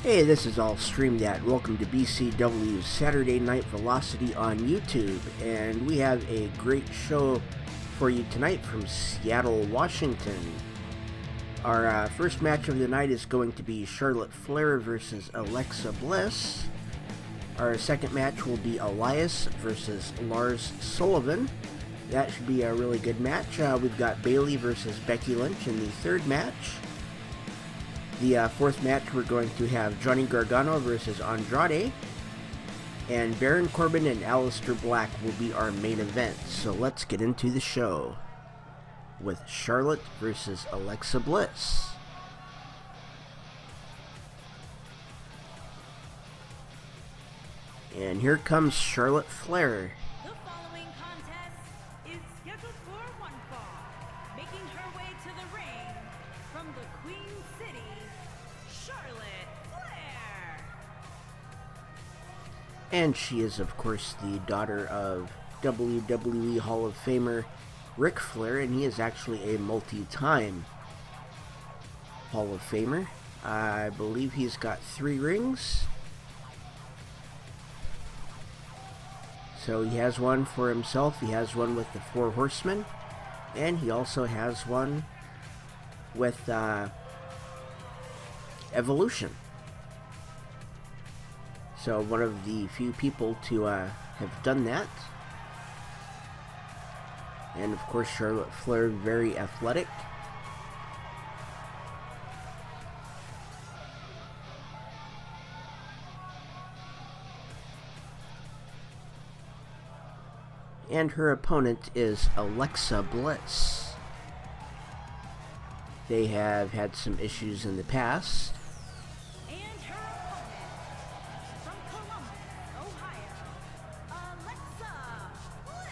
Hey, this is all streamed at. Welcome to BCW's Saturday Night Velocity on YouTube, and we have a great show for you tonight from Seattle, Washington. Our first match of the night is going to be Charlotte Flair versus Alexa Bliss. Our second match will be Elias versus Lars Sullivan. That should be a really good match. We've got Bayley versus Becky Lynch in the third match. The fourth match, we're going to have Johnny Gargano versus Andrade. And Baron Corbin and Aleister Black will be our main event. So let's get into the show with Charlotte versus Alexa Bliss. And here comes Charlotte Flair. The following contest is scheduled for one fall. Making her way to the ring from the Queen City, Charlotte Flair. And she is, of course, the daughter of WWE Hall of Famer Ric Flair, and he is actually a multi-time Hall of Famer. I believe he's got 3 rings. So he has one for himself, he has one with the 4 Horsemen, and he also has one with Evolution. So one of the few people to have done that. And of course Charlotte Flair, very athletic. And her opponent is Alexa Bliss. They have had some issues in the past. And her opponent from Columbus, Ohio, Alexa Bliss.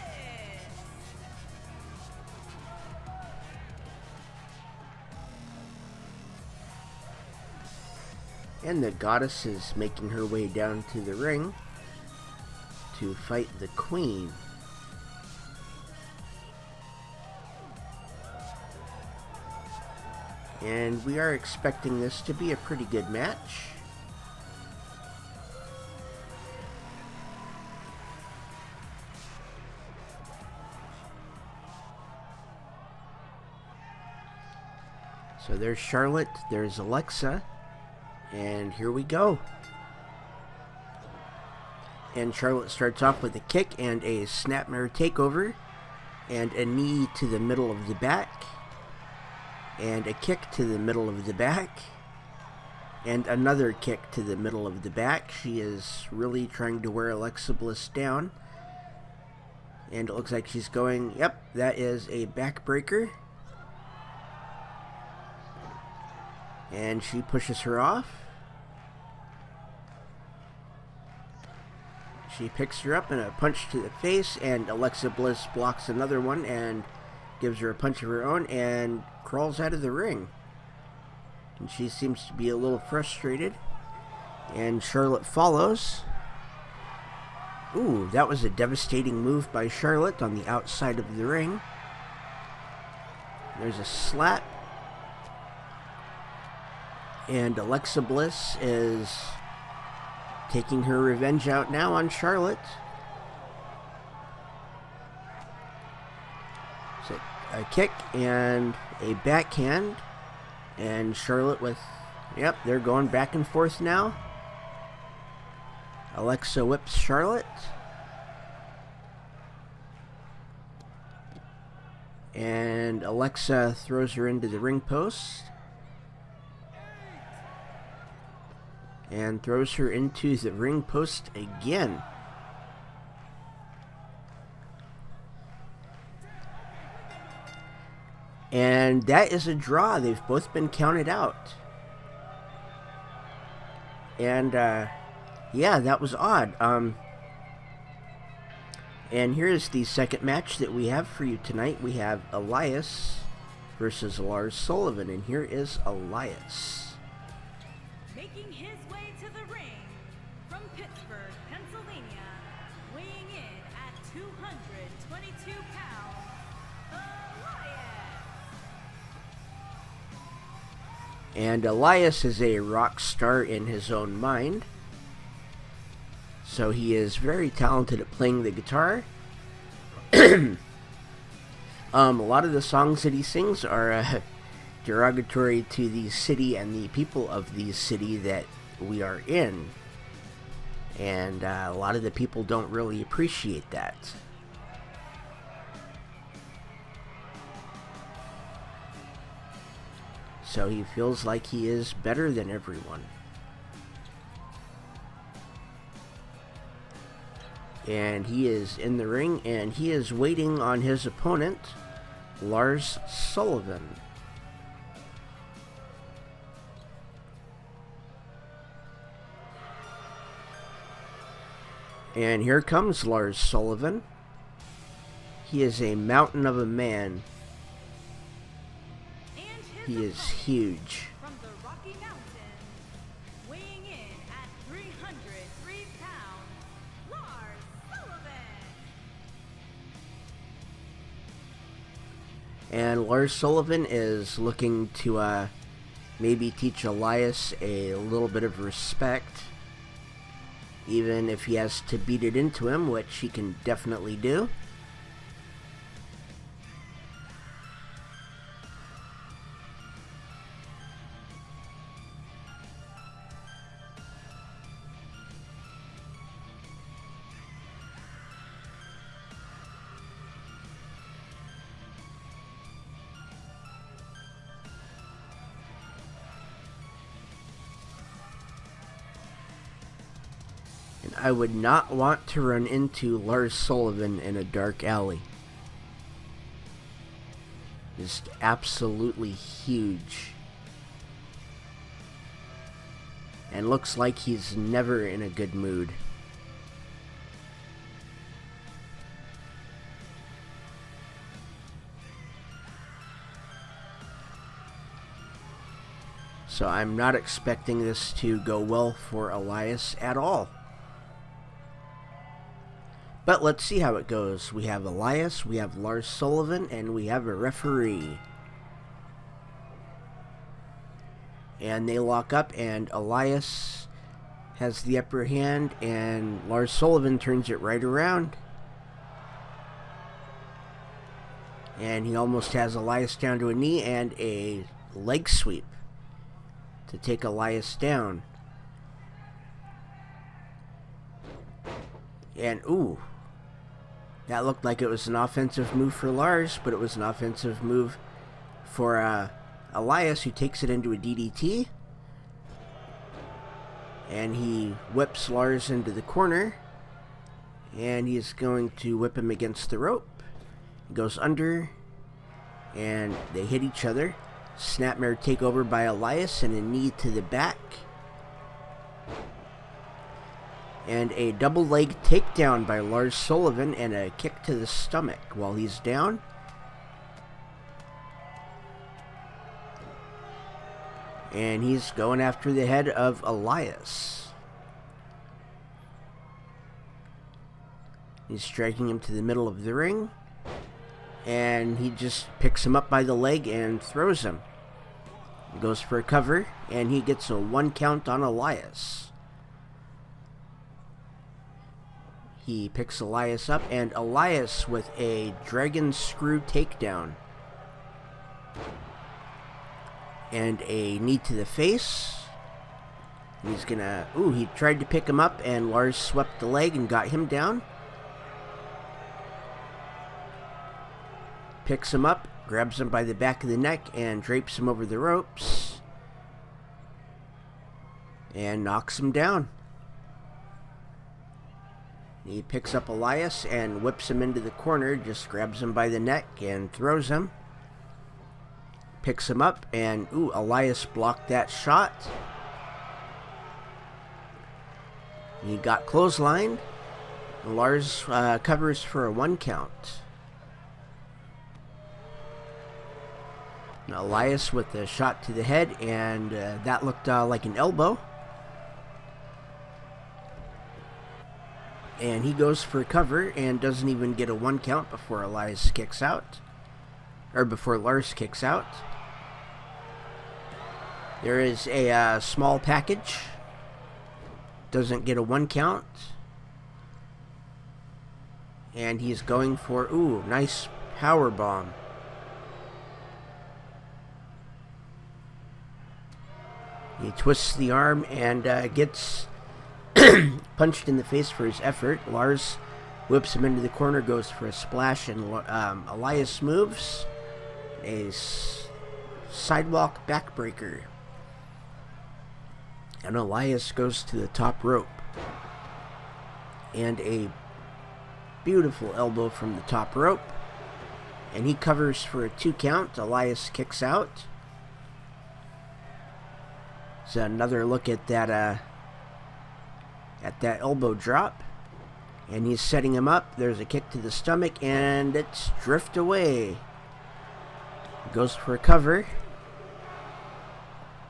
And the Goddess is making her way down to the ring to fight the Queen. And we are expecting this to be a pretty good match. So there's Charlotte, there's Alexa, and here we go. And Charlotte starts off with a kick and a snapmare takeover, and a knee to the middle of the back. And a kick to the middle of the back, and another kick to the middle of the back. She is really trying to wear Alexa Bliss down, and it looks like she's going, yep, that is a backbreaker, and she pushes her off. She picks her up and a punch to the face, and Alexa Bliss blocks another one and gives her a punch of her own and crawls out of the ring. And she seems to be a little frustrated. And Charlotte follows. Ooh, that was a devastating move by Charlotte on the outside of the ring. There's a slap. And Alexa Bliss is taking her revenge out now on Charlotte. So a kick and a backhand, and Charlotte with, yep, they're going back and forth now. Alexa whips Charlotte, and Alexa throws her into the ring post and throws her into the ring post again. And that is a draw. They've both been counted out. And, yeah, that was odd. And here's the second match that we have for you tonight. We have Elias versus Lars Sullivan. And here is Elias. Making his way to the ring from Pittsburgh, Pennsylvania, weighing in at 222 pounds, Elias. And Elias is a rock star in his own mind. So he is very talented at playing the guitar. A lot of the songs that he sings are derogatory to the city and the people of the city that we are in. And a lot of the people don't really appreciate that. So he feels like he is better than everyone. And he is in the ring, and he is waiting on his opponent, Lars Sullivan. And here comes Lars Sullivan. He is a mountain of a man. He is huge. From the Rocky Mountains, weighing in at 303 pounds, Lars Sullivan. And Lars Sullivan is looking to maybe teach Elias a little bit of respect, even if he has to beat it into him, which he can definitely do. And I would not want to run into Lars Sullivan in a dark alley. Just absolutely huge. And looks like he's never in a good mood. So I'm not expecting this to go well for Elias at all. But let's see how it goes. We have Elias, we have Lars Sullivan, and we have a referee. And they lock up, and Elias has the upper hand, and Lars Sullivan turns it right around. And he almost has Elias down to a knee and a leg sweep to take Elias down. And ooh, that looked like it was an offensive move for Lars, but it was an offensive move for Elias, who takes it into a DDT. And he whips Lars into the corner, and he's going to whip him against the rope. He goes under, and they hit each other. Snapmare takeover by Elias, and a knee to the back. And a double leg takedown by Lars Sullivan, and a kick to the stomach while he's down. And he's going after the head of Elias. He's striking him to the middle of the ring. And he just picks him up by the leg and throws him. He goes for a cover, and he gets a 1 count on Elias. He picks Elias up, and Elias with a dragon screw takedown. And a knee to the face. He's gonna... Ooh, he tried to pick him up, and Lars swept the leg and got him down. Picks him up, grabs him by the back of the neck, and drapes him over the ropes. And knocks him down. He picks up Elias and whips him into the corner, just grabs him by the neck and throws him. Picks him up, and ooh, Elias blocked that shot. He got clotheslined. Lars covers for a 1 count. Now, Elias with a shot to the head, and that looked like an elbow. And he goes for a cover and doesn't even get a 1 count before Elias kicks out. Or before Lars kicks out. There is a small package. Doesn't get a 1 count. And he's going for, ooh, nice power bomb. He twists the arm and gets punched in the face for his effort. Lars whips him into the corner, goes for a splash, and Elias moves. A sidewalk backbreaker. And Elias goes to the top rope. And a beautiful elbow from the top rope. And he covers for a 2 count. Elias kicks out. So another look at that elbow drop. And he's setting him up. There's a kick to the stomach, and it's drift away. Goes for a cover.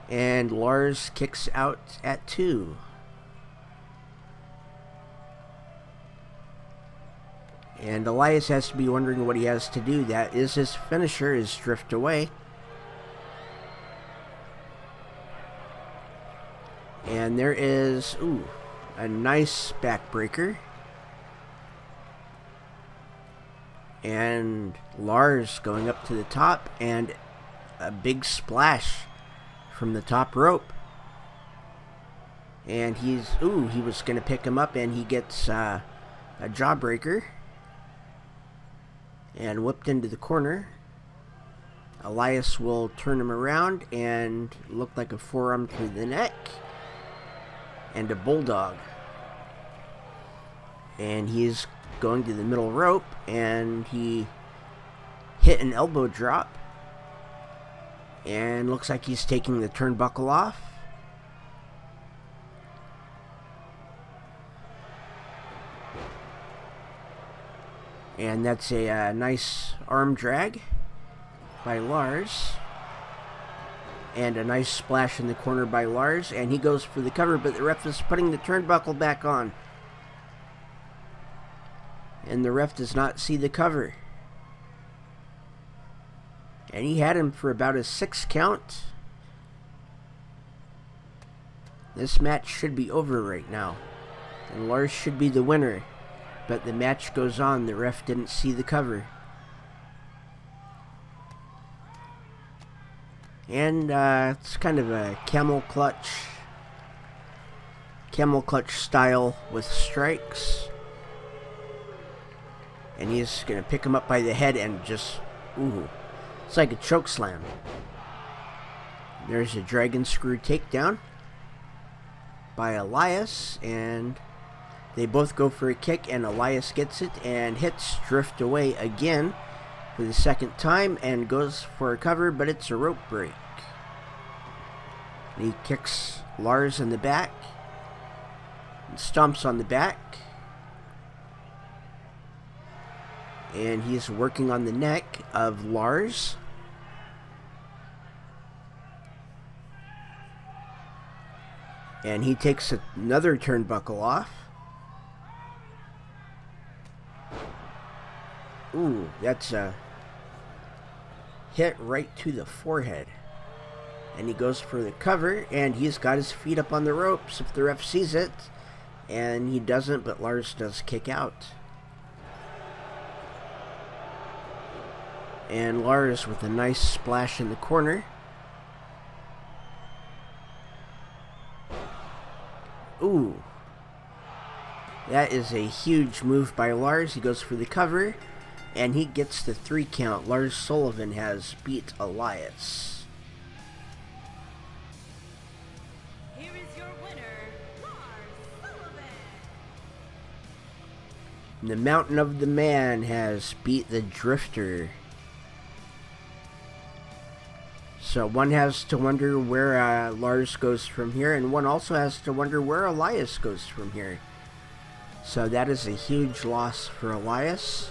And Lars kicks out at 2. And Elias has to be wondering what he has to do. That is his finisher, is drift away. And there is, ooh, a nice backbreaker. And Lars going up to the top, and a big splash from the top rope. And he was going to pick him up, and he gets a jawbreaker. And whipped into the corner. Elias will turn him around and look like a forearm to the neck. And a bulldog. And he's going to the middle rope, and he hit an elbow drop. And looks like he's taking the turnbuckle off. And that's a nice arm drag by Lars. And a nice splash in the corner by Lars. And he goes for the cover, but the ref is putting the turnbuckle back on. And the ref does not see the cover. And he had him for about a 6 count. This match should be over right now. And Lars should be the winner. But the match goes on. The ref didn't see the cover. And it's kind of a camel clutch style with strikes. And he's going to pick him up by the head and just, ooh, it's like a choke slam. There's a dragon screw takedown by Elias, and they both go for a kick, and Elias gets it and hits drift away again for the 2nd time and goes for a cover, but it's a rope break. And he kicks Lars in the back and stomps on the back. And he's working on the neck of Lars. And he takes another turnbuckle off. Ooh, that's a hit right to the forehead. And he goes for the cover, and he's got his feet up on the ropes if the ref sees it. And he doesn't, but Lars does kick out. And Lars with a nice splash in the corner. Ooh. That is a huge move by Lars. He goes for the cover, and he gets the 3 count. Lars Sullivan has beat Elias. Here is your winner, Lars Sullivan. The Mountain of the Man has beat the Drifter. So one has to wonder where Lars goes from here, and one also has to wonder where Elias goes from here. So that is a huge loss for Elias,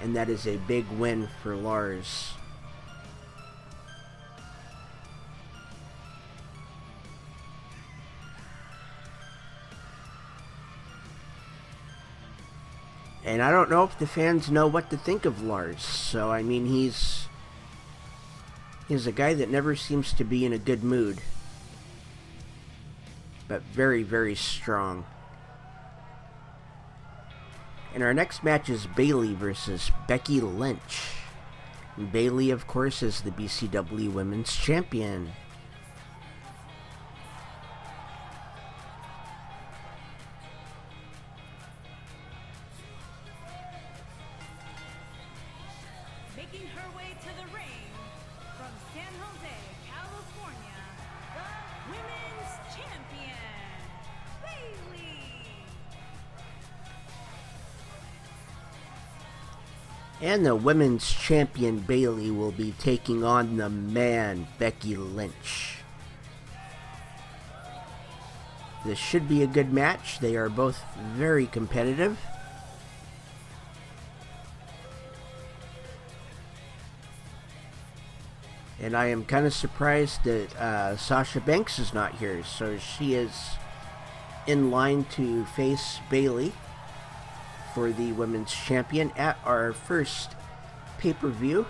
and that is a big win for Lars. And I don't know if the fans know what to think of Lars. So, I mean, he's He's a guy that never seems to be in a good mood, but very, very strong. And our next match is Bayley versus Becky Lynch. And Bayley, of course, is the BCW Women's Champion. Making her way to the ring from San Jose, California, the Women's Champion, Bayley. And the Women's Champion Bayley will be taking on the man, Becky Lynch. This should be a good match. They are both very competitive. And I am kind of surprised that Sasha Banks is not here. So she is in line to face Bayley for the Women's Champion at our first pay-per-view,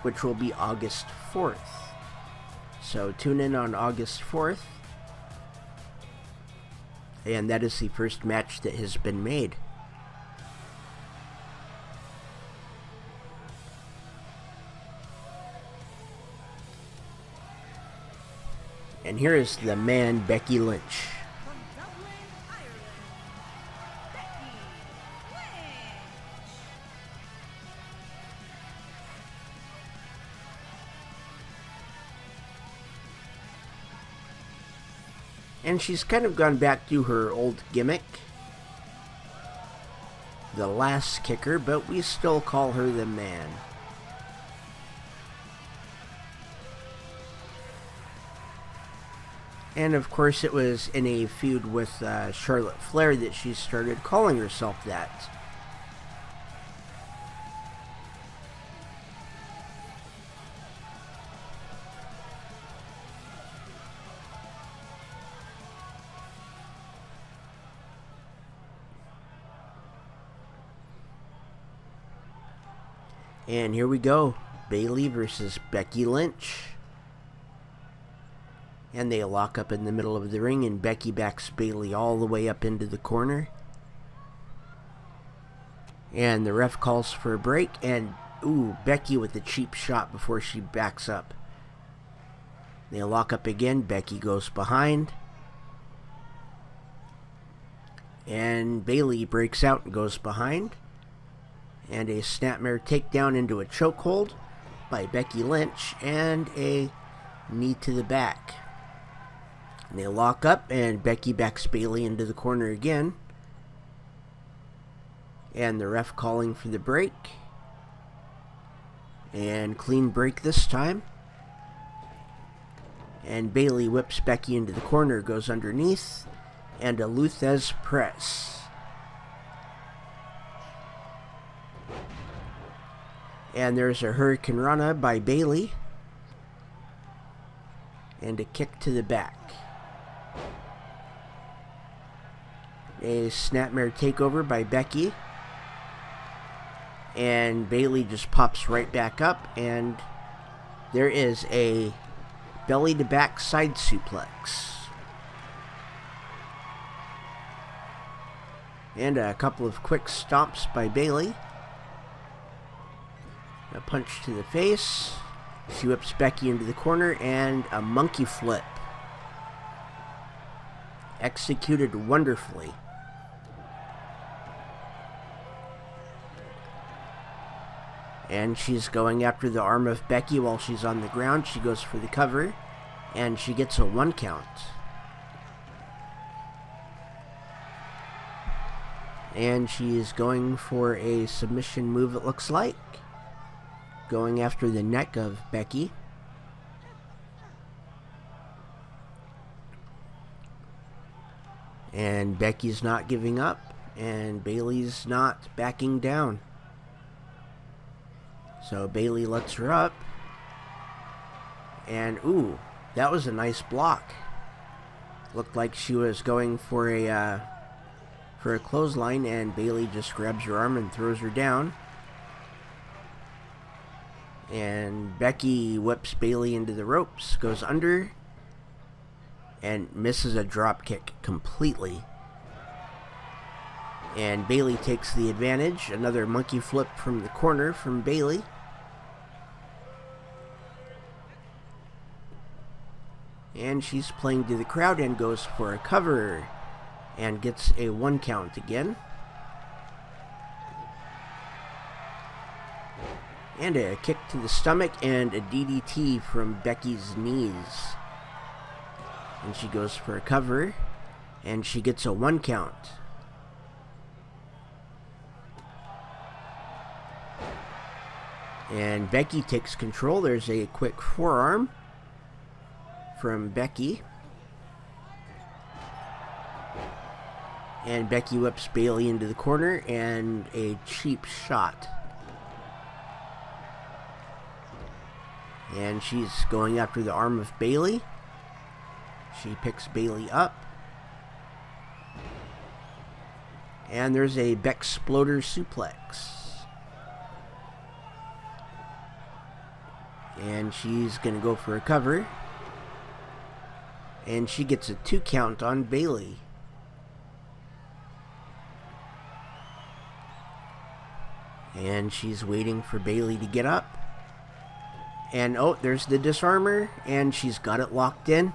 which will be August 4th. So tune in on August 4th. And that is the first match that has been made. And here is the man, Becky Lynch. From Dublin, Ireland, Becky Lynch. And she's kind of gone back to her old gimmick, the last kicker, but we still call her the man. And of course it was in a feud with Charlotte Flair that she started calling herself that. And here we go, Bayley versus Becky Lynch. And they lock up in the middle of the ring, and Becky backs Bayley all the way up into the corner. And the ref calls for a break, and Becky with a cheap shot before she backs up. They lock up again, Becky goes behind. And Bayley breaks out and goes behind. And a snapmare takedown into a chokehold by Becky Lynch, and a knee to the back. And they lock up, and Becky backs Bayley into the corner again. And the ref calling for the break. And clean break this time. And Bayley whips Becky into the corner, goes underneath, and a Luthez press. And there's a Hurricane Rana by Bayley. And a kick to the back. A snapmare takeover by Becky. And Bayley just pops right back up. And there is a belly to back side suplex. And a couple of quick stomps by Bayley. A punch to the face. She whips Becky into the corner, and a monkey flip. Executed wonderfully. And she's going after the arm of Becky while she's on the ground. She goes for the cover, and she gets a 1 count. And she is going for a submission move, it looks like. Going after the neck of Becky. And Becky's not giving up, and Bayley's not backing down. So Bayley lets her up. And that was a nice block. Looked like she was going for a clothesline, and Bayley just grabs her arm and throws her down. And Becky whips Bayley into the ropes, goes under, and misses a drop kick completely. And Bayley takes the advantage. Another monkey flip from the corner from Bayley. And she's playing to the crowd and goes for a cover and gets a 1 count again. And a kick to the stomach and a DDT from Becky's knees. And she goes for a cover and she gets a 1 count. And Becky takes control. There's a quick forearm from Becky. And Becky whips Bayley into the corner and a cheap shot. And she's going after the arm of Bayley. She picks Bayley up. And there's a Beck-sploder suplex. And she's going to go for a cover. And she gets a 2 count on Bayley. And she's waiting for Bayley to get up. And oh, there's the disarmer, and she's got it locked in.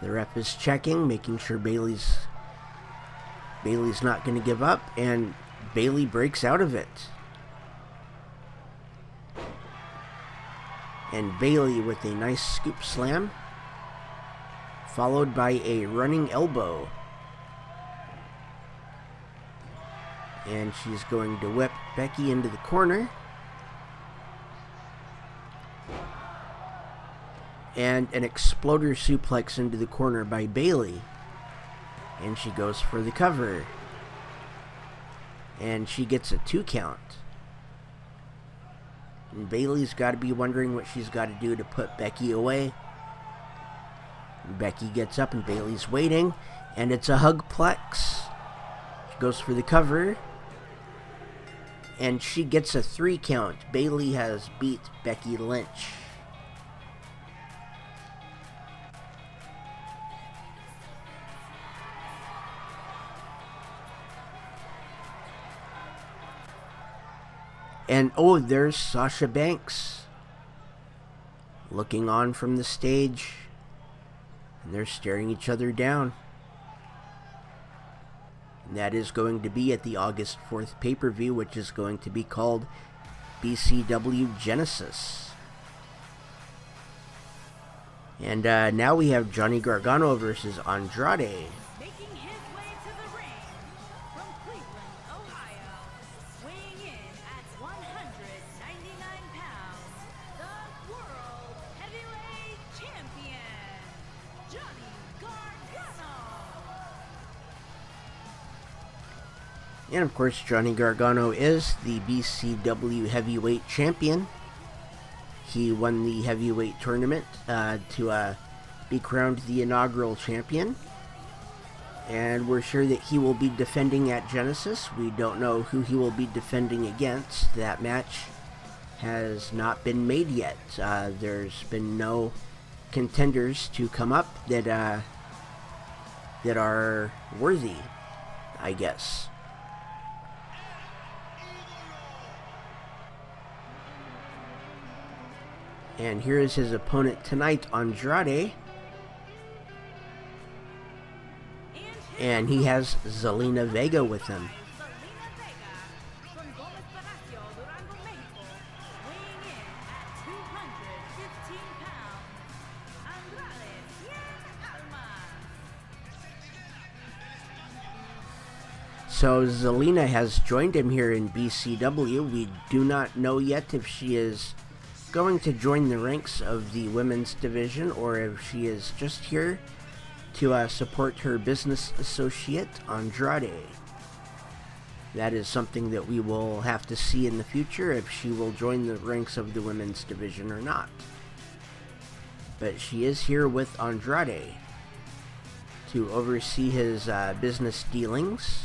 The ref is checking, making sure Bayley's not going to give up, and Bayley breaks out of it. And Bayley with a nice scoop slam, followed by a running elbow. And she's going to whip Becky into the corner. And an exploder suplex into the corner by Bayley. And she goes for the cover. And she gets a 2 count. And Bayley's got to be wondering what she's got to do to put Becky away. And Becky gets up and Bayley's waiting. And it's a hugplex. She goes for the cover. And she gets a 3 count. Bayley has beat Becky Lynch. And oh, there's Sasha Banks looking on from the stage. And they're staring each other down. And that is going to be at the August 4th pay-per-view, which is going to be called BCW Genesis. And now we have Johnny Gargano versus Andrade. Making his way to the ring from Cleveland, Ohio, weighing in at 199 pounds, the World Heavyweight Champion, Johnny Gargano. And of course, Johnny Gargano is the BCW Heavyweight Champion. He won the heavyweight tournament to be crowned the inaugural champion. And we're sure that he will be defending at Genesis. We don't know who he will be defending against. That match has not been made yet. There's been no contenders to come up that are worthy, I guess. And here is his opponent tonight, Andrade. And he has Zelina Vega with him. So Zelina has joined him here in BCW. We do not know yet if she is going to join the ranks of the women's division or if she is just here to support her business associate, Andrade. That is something that we will have to see in the future, if she will join the ranks of the women's division or not. But she is here with Andrade to oversee his business dealings.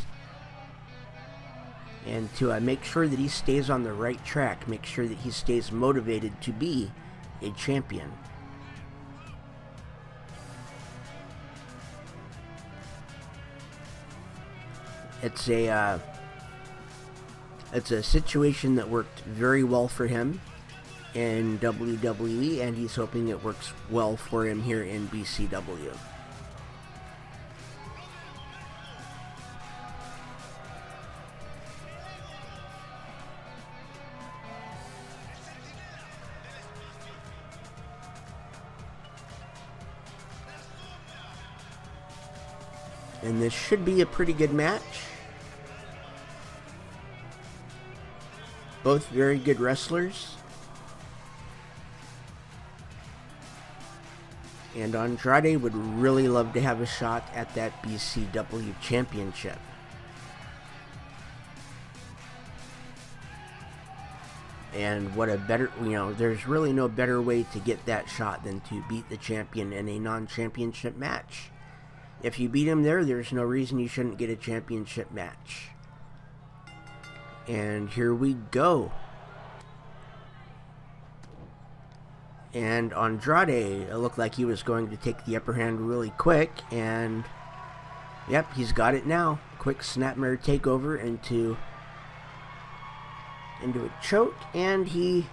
and to make sure that he stays on the right track, make sure that he stays motivated to be a champion. It's a situation that worked very well for him in WWE, and he's hoping it works well for him here in BCW. And this should be a pretty good match. Both very good wrestlers. And Andrade would really love to have a shot at that BCW championship. And what a better, there's really no better way to get that shot than to beat the champion in a non-championship match. If you beat him there, there's no reason you shouldn't get a championship match. And here we go. And Andrade, it looked like he was going to take the upper hand really quick, and yep, he's got it now. Quick snapmare takeover into a choke, and he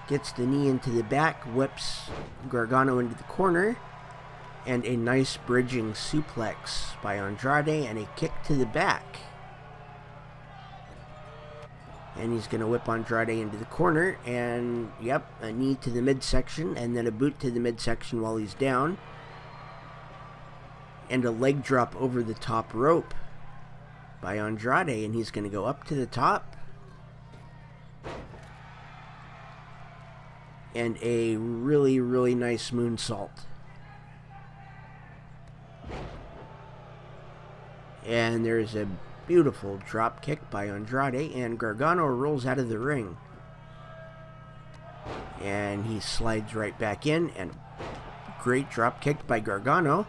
gets the knee into the back, whips Gargano into the corner, and a nice bridging suplex by Andrade, and a kick to the back. And he's going to whip Andrade into the corner, and yep, a knee to the midsection, and then a boot to the midsection while he's down. And a leg drop over the top rope by Andrade, and he's going to go up to the top. And a really, really nice moonsault. And there's a beautiful drop kick by Andrade, and Gargano rolls out of the ring. And he slides right back in, and great drop kick by Gargano.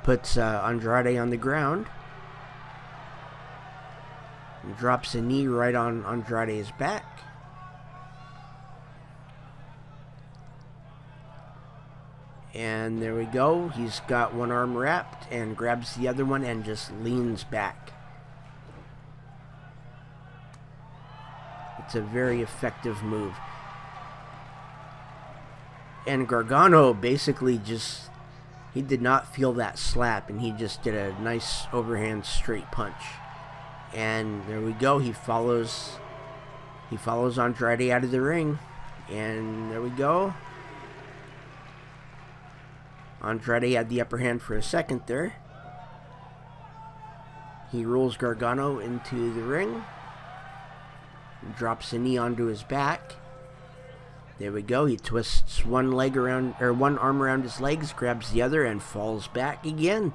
Puts Andrade on the ground. And drops a knee right on Andrade's back. And there we go. He's got one arm wrapped and grabs the other one and just leans back. It's a very effective move. And Gargano basically he did not feel that slap, and he just did a nice overhand straight punch. And there we go. He follows Andrade out of the ring. And there we go. Andrade had the upper hand for a second there. He rolls Gargano into the ring. Drops a knee onto his back. There we go. He twists one arm around his legs, grabs the other, and falls back again.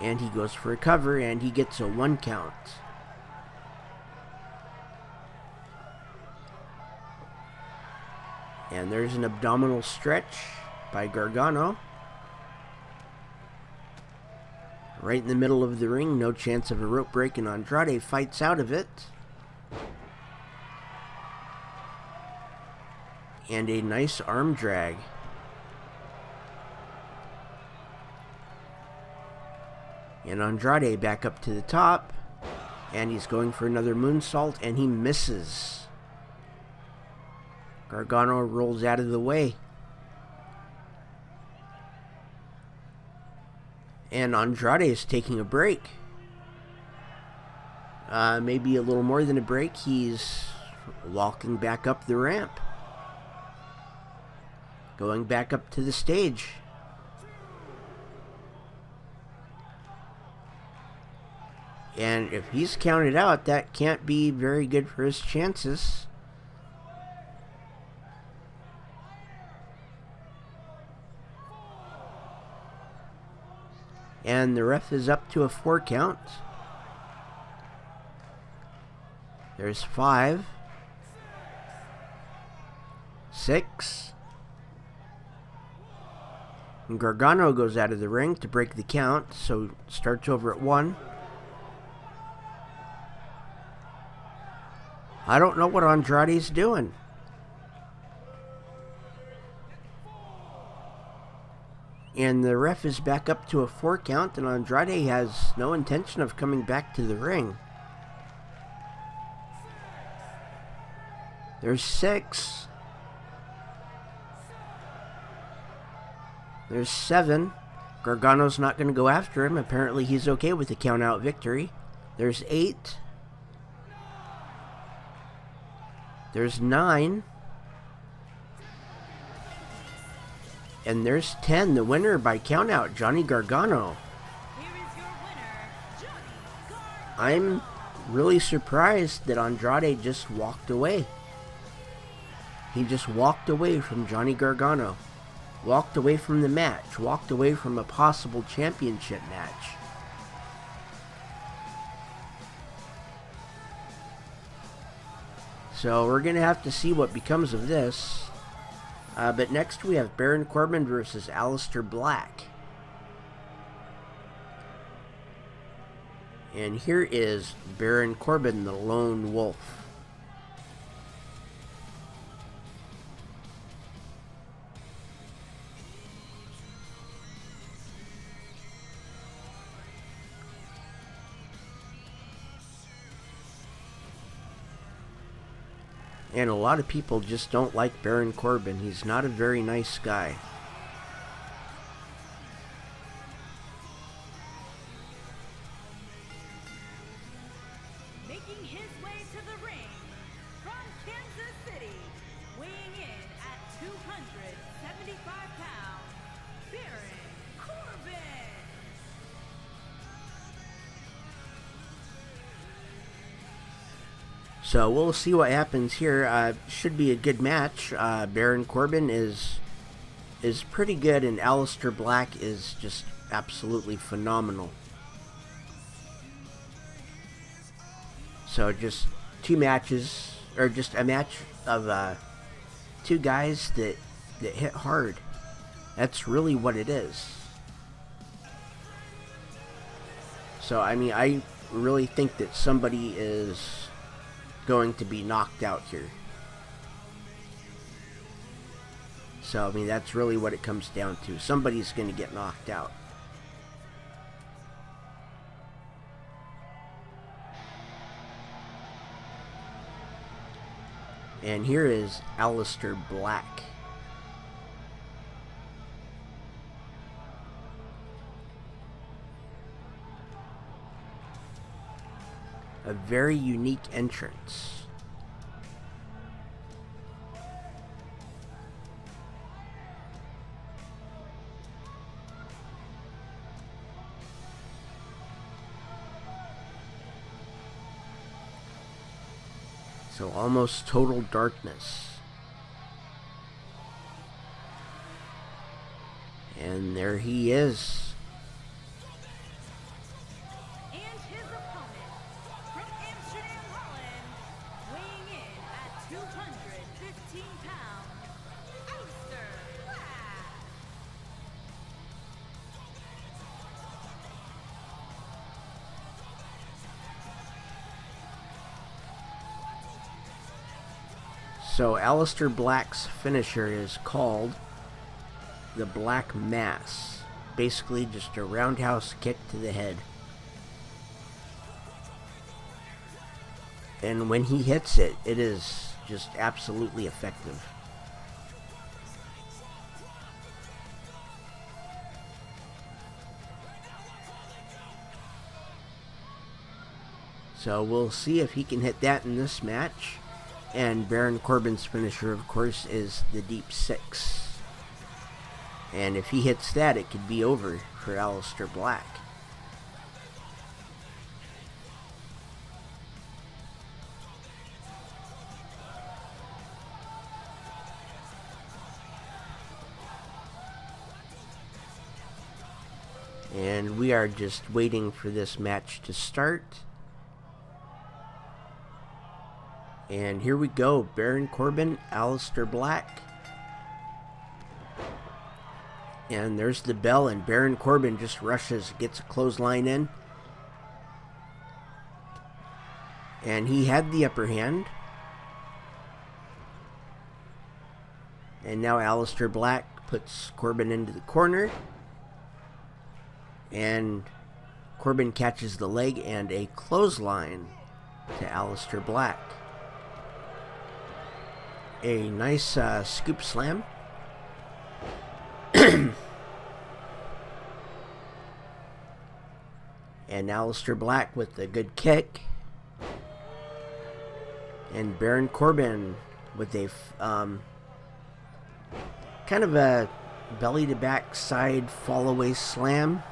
And he goes for a cover, and he gets a 1 count. And there's an abdominal stretch by Gargano. Right in the middle of the ring, no chance of a rope break, and Andrade fights out of it. And a nice arm drag. And Andrade back up to the top. And he's going for another moonsault, and he misses. Gargano rolls out of the way. And Andrade is taking a break. Maybe a little more than a break. He's walking back up the ramp. Going back up to the stage. And if he's counted out, that can't be very good for his chances. And the ref is up to a 4 count. There's 5, 6. And Gargano goes out of the ring to break the count, so starts over at 1. I don't know what Andrade's doing. And the ref is back up to a 4 count, and Andrade has no intention of coming back to the ring. There's 6. There's 7. Gargano's not going to go after him. Apparently he's okay with the count-out victory. There's 8. There's 9. And there's 10. The winner by count-out, Johnny Gargano. Here is your winner, Johnny Gargano. I'm really surprised that Andrade just walked away. He just walked away from Johnny Gargano. Walked away from the match. Walked away from a possible championship match. So we're going to have to see what becomes of this. But next we have Baron Corbin versus Aleister Black. And here is Baron Corbin, the Lone Wolf. And a lot of people just don't like Baron Corbin. He's not a very nice guy. Making his way to the ring from Kansas City, weighing in at 275 pounds, Baron Corbin. So we'll see what happens here. Should be a good match. Baron Corbin is pretty good, and Aleister Black is just absolutely phenomenal. So just 2 matches, or just a match of 2 guys that hit hard. That's really what it is. So I mean, I really think that somebody is going to be knocked out here. So I mean, that's really what it comes down to. Somebody's going to get knocked out. And here is Aleister Black. A very unique entrance. So almost total darkness. And there he is. So Aleister Black's finisher is called the Black Mass. Basically just a roundhouse kick to the head. And when he hits it, it is just absolutely effective. So we'll see if he can hit that in this match. And Baron Corbin's finisher, of course, is the Deep Six. And if he hits that, it could be over for Aleister Black. And we are just waiting for this match to start. And here we go, Baron Corbin, Aleister Black. And there's the bell, and Baron Corbin just rushes, gets a clothesline in. And he had the upper hand. And now Aleister Black puts Corbin into the corner. And Corbin catches the leg and a clothesline to Aleister Black. A nice scoop slam. And Aleister Black with a good kick. And Baron Corbin with a kind of a belly to back side fall away slam.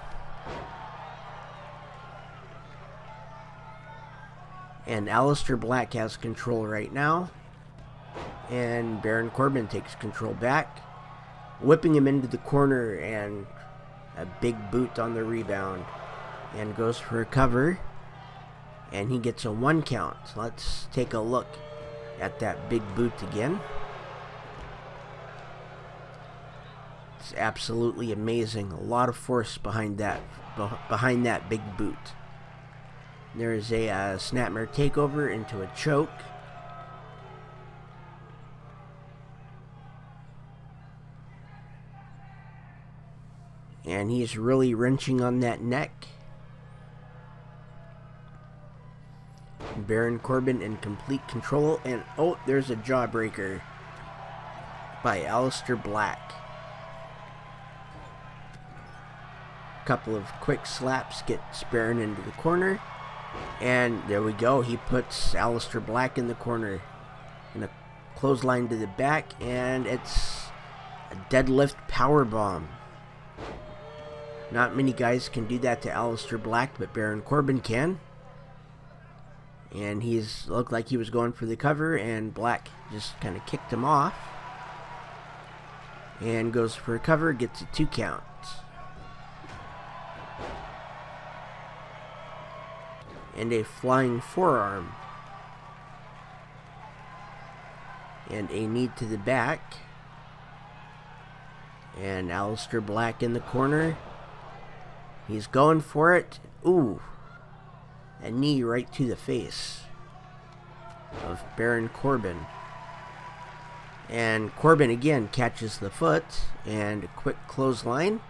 And Aleister Black has control right now. And Baron Corbin takes control back, whipping him into the corner, and a big boot on the rebound. And goes for a cover. And he gets a 1 count. Let's take a look at that big boot again. It's absolutely amazing. A lot of force behind that big boot. There is a snapmare takeover into a choke. And he's really wrenching on that neck. Baron Corbin in complete control, and oh, there's a jawbreaker by Aleister Black. A couple of quick slaps gets Baron into the corner, and there we go. He puts Aleister Black in the corner, and a clothesline to the back, and it's a deadlift powerbomb. Not many guys can do that to Aleister Black, but Baron Corbin can. And he's looked like he was going for the cover, and Black just kind of kicked him off. And goes for a cover, gets a 2 count. And a flying forearm. And a knee to the back. And Aleister Black in the corner. He's going for it. Ooh. A knee right to the face of Baron Corbin. And Corbin again catches the foot, and a quick clothesline.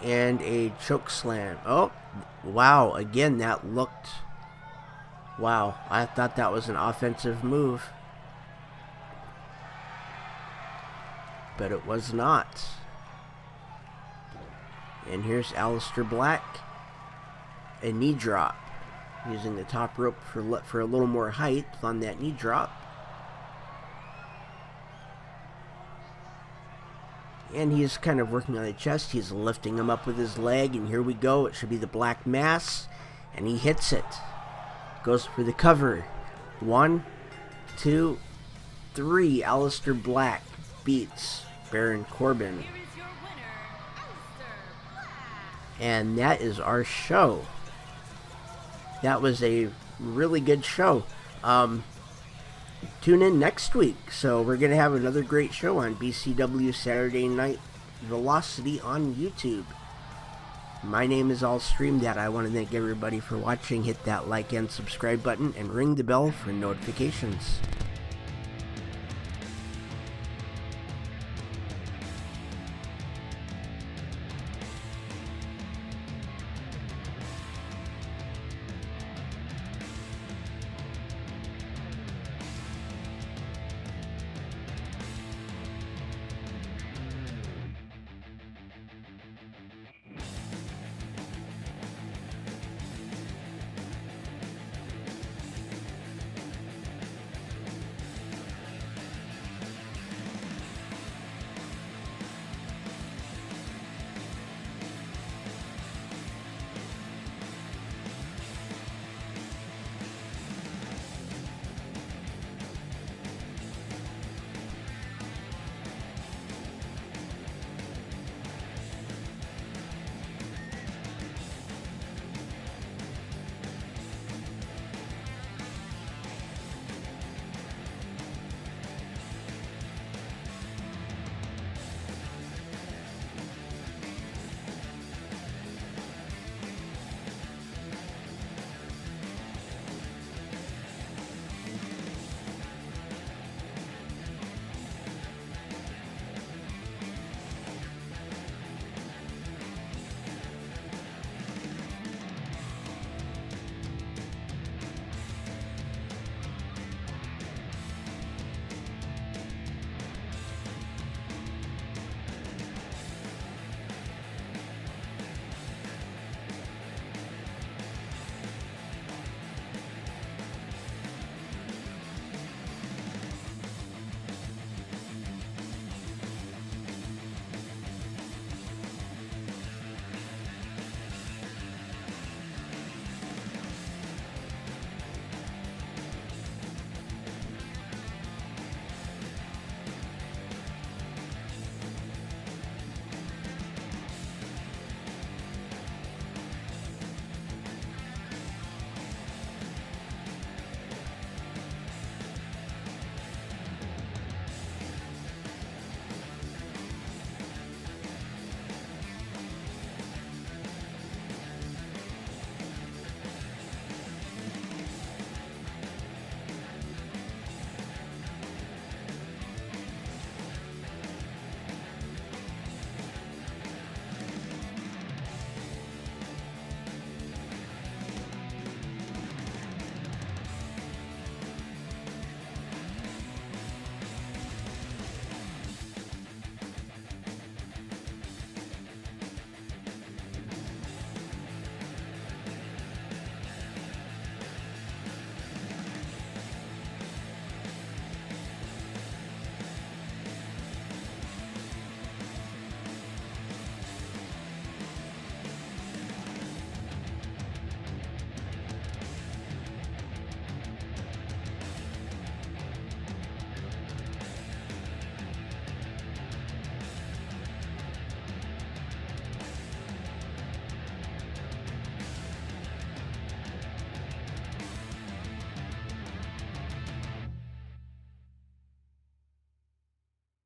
And a choke slam. Oh, wow. Again, that looked... Wow, I thought that was an offensive move. But it was not. And here's Aleister Black. A knee drop. Using the top rope for a little more height on that knee drop. And he's kind of working on the chest. He's lifting him up with his leg. And here we go. It should be the Black Mass. And he hits it. Goes for the cover. 1, 2, 3. Aleister Black beats Baron Corbin. And that is our show. That was a really good show. Tune in next week. So we're going to have another great show on BCW Saturday Night Velocity on YouTube. My name is All Stream That. I want to thank everybody for watching. Hit that like and subscribe button and ring the bell for notifications.